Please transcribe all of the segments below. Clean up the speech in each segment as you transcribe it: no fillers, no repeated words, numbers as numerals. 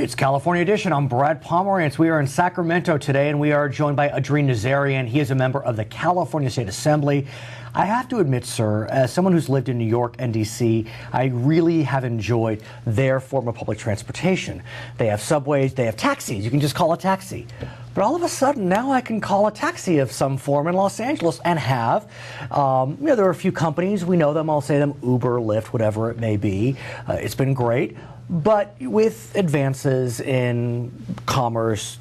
It's California Edition. I'm Brad Pomerance. We are in Sacramento today, and we are joined by Adrin Nazarian. He is a member of the California State Assembly. I have to admit, sir, as someone who's lived in New York and D.C., I really have enjoyed their form of public transportation. They have subways, they have taxis. You can just call a taxi. But all of a sudden, now I can call a taxi of some form in Los Angeles and have. There are a few companies. We know them. I'll say them: Uber, Lyft, whatever it may be. It's been great. But with advances in commerce,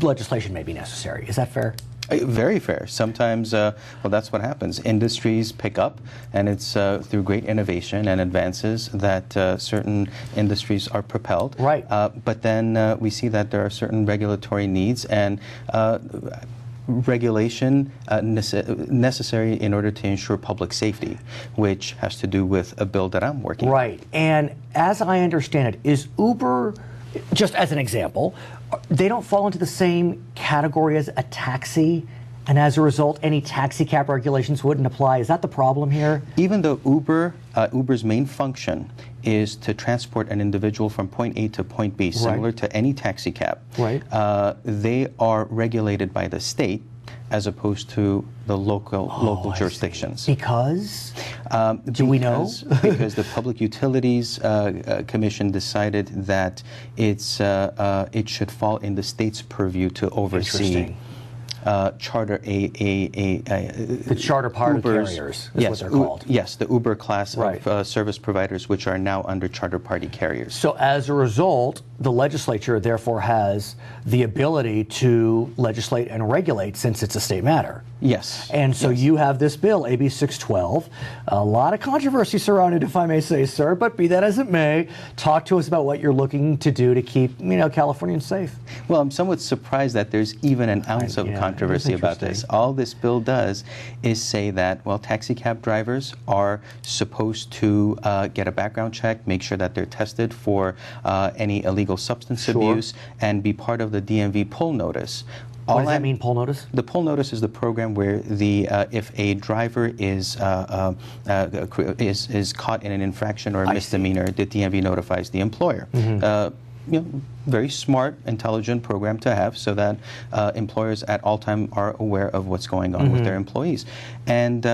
legislation may be necessary. Is that fair? Very fair. Sometimes, well, that's what happens. Industries pick up, and it's through great innovation and advances that certain industries are propelled. Right. But then we see that there are certain regulatory needs and regulation necessary in order to ensure public safety, which has to do with a bill that I'm working on. Right. And as I understand it, is Uber, just as an example, they don't fall into the same category as a taxi, and as a result, any taxi cab regulations wouldn't apply. Is that the problem here? Even though Uber's main function is to transport an individual from point A to point B, similar to any taxi cab, they are regulated by the state as opposed to the local jurisdictions. Because? Do we know? Because the Public Utilities Commission decided that it should fall in the state's purview to oversee charter the charter part of carriers is what they're called. Yes, the Uber class of service providers, which are now under charter party carriers. So as a result, the legislature therefore has the ability to legislate and regulate, since it's a state matter. Yes. And so you have this bill, AB 612. A lot of controversy surrounded, if I may say, sir, but be that as it may, talk to us about what you're looking to do to keep, Californians safe. Well, I'm somewhat surprised that there's even an ounce of controversy about this. All this bill does is say that, well, taxi cab drivers are supposed to get a background check, make sure that they're tested for any illegal substance abuse, and be part of the DMV pull notice. What does that mean, pull notice? The pull notice is the program where if a driver is caught in an infraction or a misdemeanor, the DMV notifies the employer. Very smart, intelligent program to have, so that employers at all time are aware of what's going on with their employees. And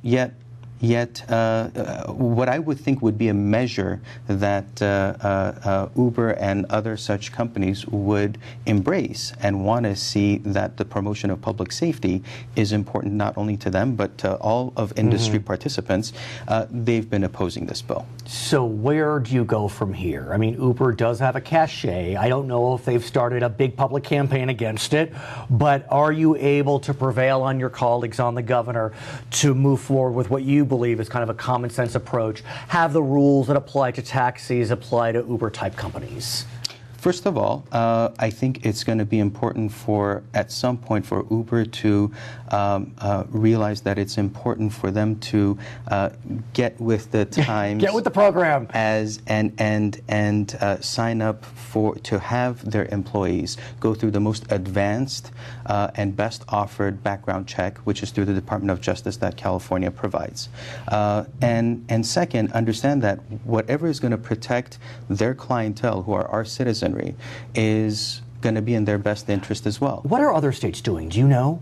yet, what I would think would be a measure that Uber and other such companies would embrace and want to see that the promotion of public safety is important not only to them but to all of industry participants, they've been opposing this bill. So where do you go from here? I mean, Uber does have a cachet. I don't know if they've started a big public campaign against it, but are you able to prevail on your colleagues, on the governor, to move forward with what you believe is kind of a common sense approach, have the rules that apply to taxis apply to Uber type companies? First of all, I think it's going to be important at some point for Uber to realize that it's important for them to get with the times, get with the program, and sign up to have their employees go through the most advanced and best offered background check, which is through the Department of Justice that California provides. And second, understand that whatever is going to protect their clientele, who are our citizenry, is going to be in their best interest as well. What are other states doing? Do you know?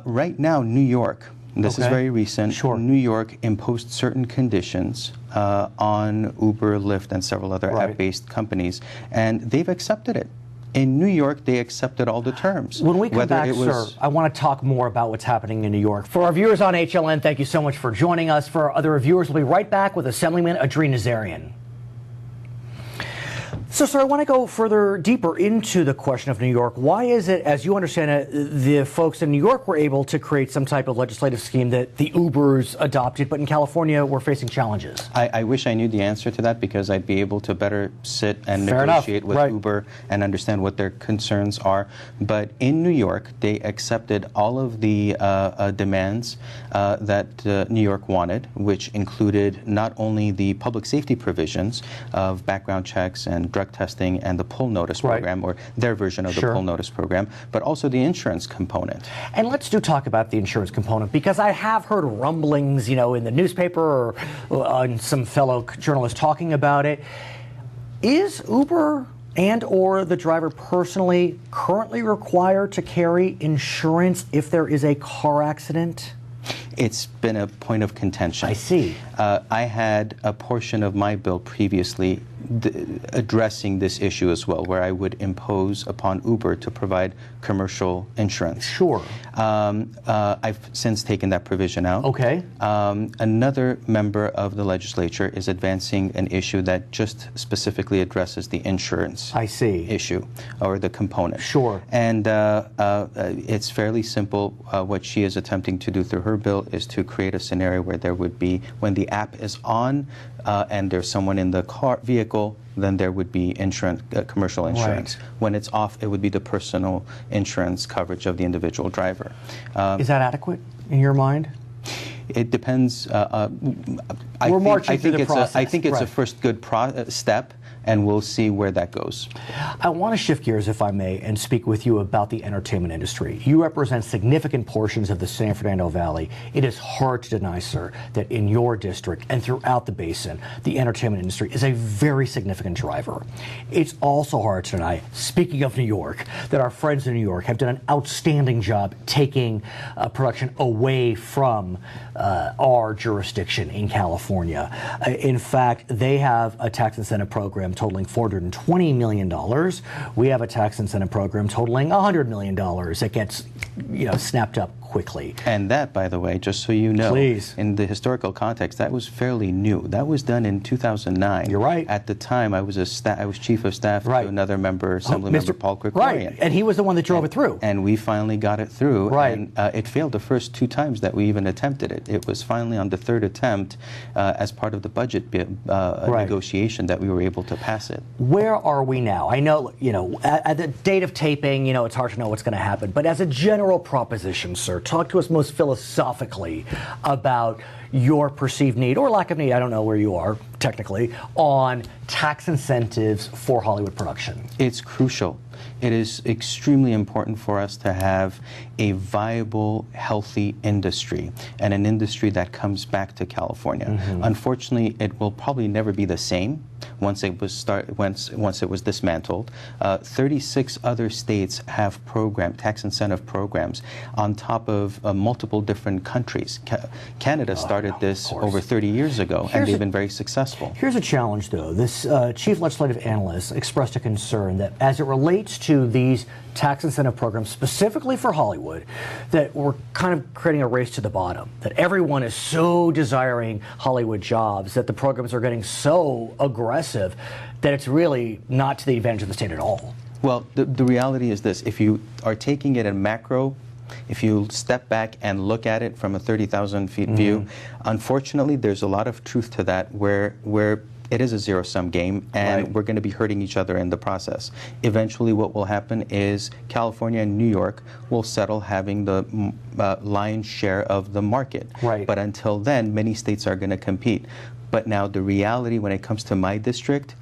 Right now, New York, this is very recent, New York imposed certain conditions on Uber, Lyft, and several other app-based companies, and they've accepted it. In New York, they accepted all the terms. When we come back, sir, I want to talk more about what's happening in New York. For our viewers on HLN, thank you so much for joining us. For our other viewers, we'll be right back with Assemblyman Adrin Nazarian. So, sir, I want to go further, deeper into the question of New York. Why is it, as you understand it, the folks in New York were able to create some type of legislative scheme that the Ubers adopted, but in California we're facing challenges? I wish I knew the answer to that, because I'd be able to better sit and negotiate with Uber and understand what their concerns are. But in New York, they accepted all of the demands that New York wanted, which included not only the public safety provisions of background checks and drug testing and the pull notice program, or their version of the pull notice program, but also the insurance component. And let's talk about the insurance component, because I have heard rumblings, in the newspaper or on some fellow journalists talking about it. Is Uber And or the driver personally currently required to carry insurance if there is a car accident? It's been a point of contention. I see. I had a portion of my bill previously addressing this issue as well, where I would impose upon Uber to provide commercial insurance. Sure. I've since taken that provision out. Okay. Another member of the legislature is advancing an issue that just specifically addresses the insurance issue or the component. Sure. And it's fairly simple. What she is attempting to do through her bill is to create a scenario where there would be, when the app is on and there's someone in the vehicle, then there would be insurance, commercial insurance. Right. When it's off, it would be the personal insurance coverage of the individual driver. Is that adequate in your mind? It depends. We're marching through the process. I think it's a first good step, and we'll see where that goes. I want to shift gears, if I may, and speak with you about the entertainment industry. You represent significant portions of the San Fernando Valley. It is hard to deny, sir, that in your district and throughout the basin, the entertainment industry is a very significant driver. It's also hard to deny, speaking of New York, that our friends in New York have done an outstanding job taking production away from our jurisdiction in California. In fact, they have a tax incentive program totaling $420 million. We have a tax incentive program totaling $100 million that gets, snapped up quickly. And that, by the way, just so you know, please, in the historical context, that was fairly new. That was done in 2009. You're right. At the time, I was chief of staff to another member, Assemblymember Paul Krikorian. Right, and he was the one that drove it through. And we finally got it through. Right. And it failed the first 2 times that we even attempted it. It was finally on the 3rd attempt, as part of the budget negotiation, that we were able to pass it. Where are we now? I know, at the date of taping, it's hard to know what's going to happen. But as a general proposition, sir, talk to us most philosophically about your perceived need, or lack of need, I don't know where you are technically, on tax incentives for Hollywood production. It's crucial. It is extremely important for us to have a viable, healthy industry, and an industry that comes back to California. Mm-hmm. Unfortunately, it will probably never be the same once it was dismantled. 36 other states have tax incentive programs on top of multiple different countries. Canada started this over 30 years ago, and they've been very successful. Here's a challenge, though. This chief legislative analyst expressed a concern that as it relates to these tax incentive programs, specifically for Hollywood, that we're kind of creating a race to the bottom, that everyone is so desiring Hollywood jobs, that the programs are getting so aggressive that it's really not to the advantage of the state at all. Well, the reality is this. If you are taking it in macro, if you step back and look at it from a 30,000 feet view, unfortunately, there's a lot of truth to that where it is a zero-sum game, and we're going to be hurting each other in the process. Eventually, what will happen is California and New York will settle having the lion's share of the market. Right. But until then, many states are going to compete. But now the reality when it comes to my district,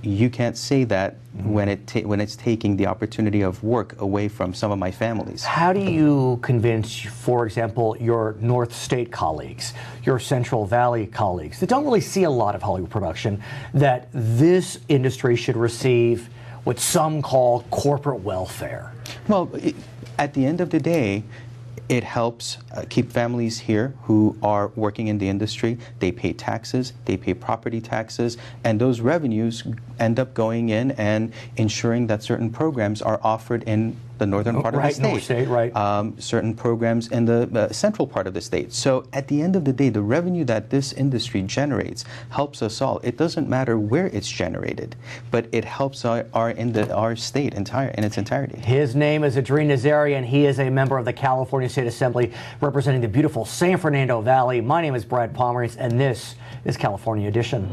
you can't say that when it's taking the opportunity of work away from some of my families. How do you convince, for example, your North State colleagues, your Central Valley colleagues that don't really see a lot of Hollywood production, that this industry should receive what some call corporate welfare? Well, at the end of the day, it helps keep families here who are working in the industry. They pay taxes, they pay property taxes, and those revenues end up going in and ensuring that certain programs are offered in the northern part of the state. North State, certain programs in the central part of the state. So at the end of the day, the revenue that this industry generates helps us all. It doesn't matter where it's generated, but it helps our state in its entirety. His name is Adrin Nazarian. He is a member of the California State Assembly representing the beautiful San Fernando Valley. My name is Brad Pomerance, and this is California Edition.